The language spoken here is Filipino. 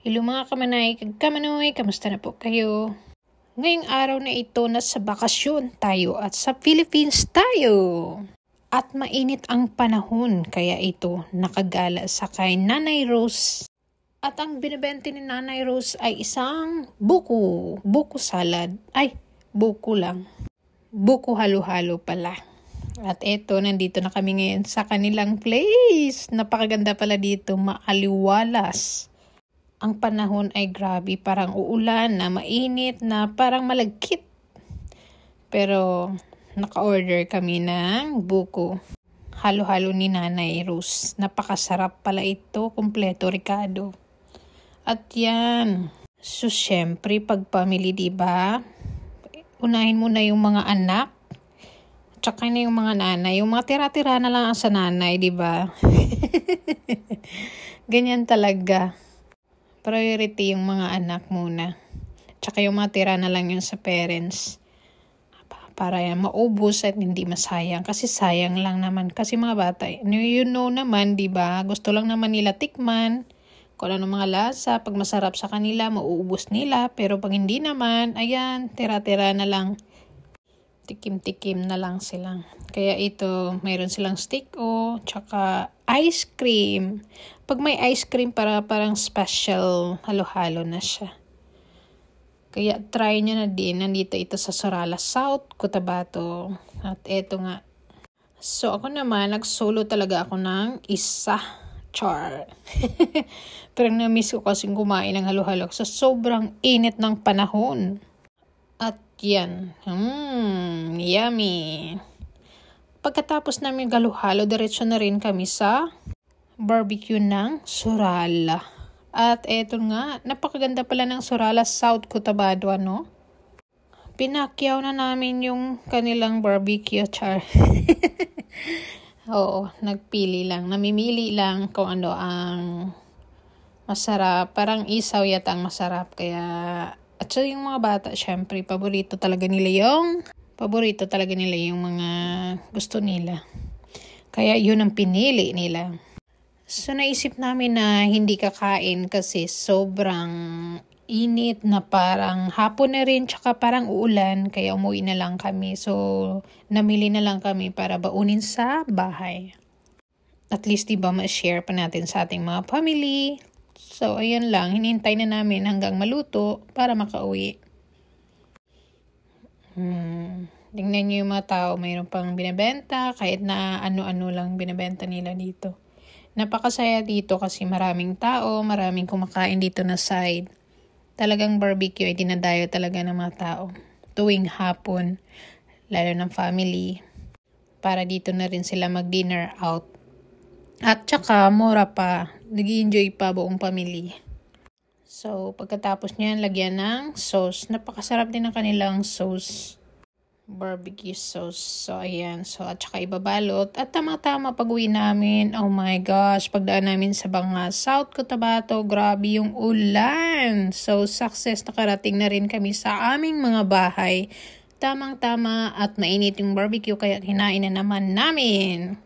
Hello mga kamanay, kagkamanoy, kamusta na po kayo? Ngayong araw na ito, nasa bakasyon tayo at sa Philippines tayo. At mainit ang panahon, kaya ito nakagala sa kay Nanay Rose. At ang binibenta ni Nanay Rose ay isang buko salad. Ay, buko lang. Buko halo-halo pala. At eto, nandito na kami ngayon sa kanilang place. Napakaganda pala dito, maaliwalas. Ang panahon ay grabe, parang uulan na mainit na parang malagkit. Pero naka-order kami ng buko. Halo-halo ni Nanay Rose. Napakasarap pala ito, kumpleto Ricardo. At yan. So syempre pag family, diba? Unahin mo na yung mga anak. Tsaka na yung mga nanay. Yung mga tira-tira na lang sa nanay, diba? Ganyan talaga. Priority yung mga anak muna. Tsaka yung mga tira na lang yun sa parents. Para yan maubos at hindi masayang. Kasi sayang lang naman. Kasi mga bata, you know naman, diba? Gusto lang naman nila tikman. Kung ano mga lasa. Pag masarap sa kanila, mauubos nila. Pero pag hindi naman, ayan, tira-tira na lang. Tikim-tikim na lang sila. Kaya ito, mayroon silang stick tsaka ice cream. Pag may ice cream, parang special, halo-halo na siya. Kaya try nyo na din. Nandito ito sa Sorala South, Cotabato. At eto nga. So ako naman, nag-solo talaga ako ng isa. Char. Pero na-miss ko kasing kumain ng halo-halo sa sobrang init ng panahon. At yan. Yummy. Pagkatapos namin halo-halo, diretso na rin kami sa barbecue ng Sorala. At eto nga, napakaganda pala ng Sorala South, Cotabato, ano? Pinakyaw na namin yung kanilang barbecue, char. Oo, nagpili lang. Namimili lang kung ano ang masarap. Parang isaw yata ang masarap. Kaya, at so yung mga bata, syempre, paborito talaga nila yung mga gusto nila. Kaya yun ang pinili nila. So naisip namin na hindi kakain kasi sobrang init na parang hapon na rin tsaka parang uulan. Kaya umuwi na lang kami. So namili na lang kami para baunin sa bahay. At least diba ma-share pa natin sa ating mga family. So ayan lang, hinihintay na namin hanggang maluto para makauwi. Tingnan nyo yung mga tao, mayroon pang binibenta, kahit na ano-ano lang binibenta nila dito. Napakasaya dito kasi maraming tao, maraming kumakain dito na side. Talagang barbecue ay dinadayo talaga ng mga tao. Tuwing hapon, lalo ng family, para dito na rin sila mag-dinner out. At tsaka, mura pa, nag-enjoy pa buong family. So, pagkatapos niyan, lagyan ng sauce. Napakasarap din ng kanilang sauce. Barbecue sauce. So, ayan. So, at saka ibabalot. At tama-tama pag-uwi namin. Oh my gosh. Pagdaan namin sa South Cotabato. Grabe yung ulan. So, success. Nakarating na rin kami sa aming mga bahay. Tamang-tama at mainit yung barbecue. Kaya hinain na naman namin.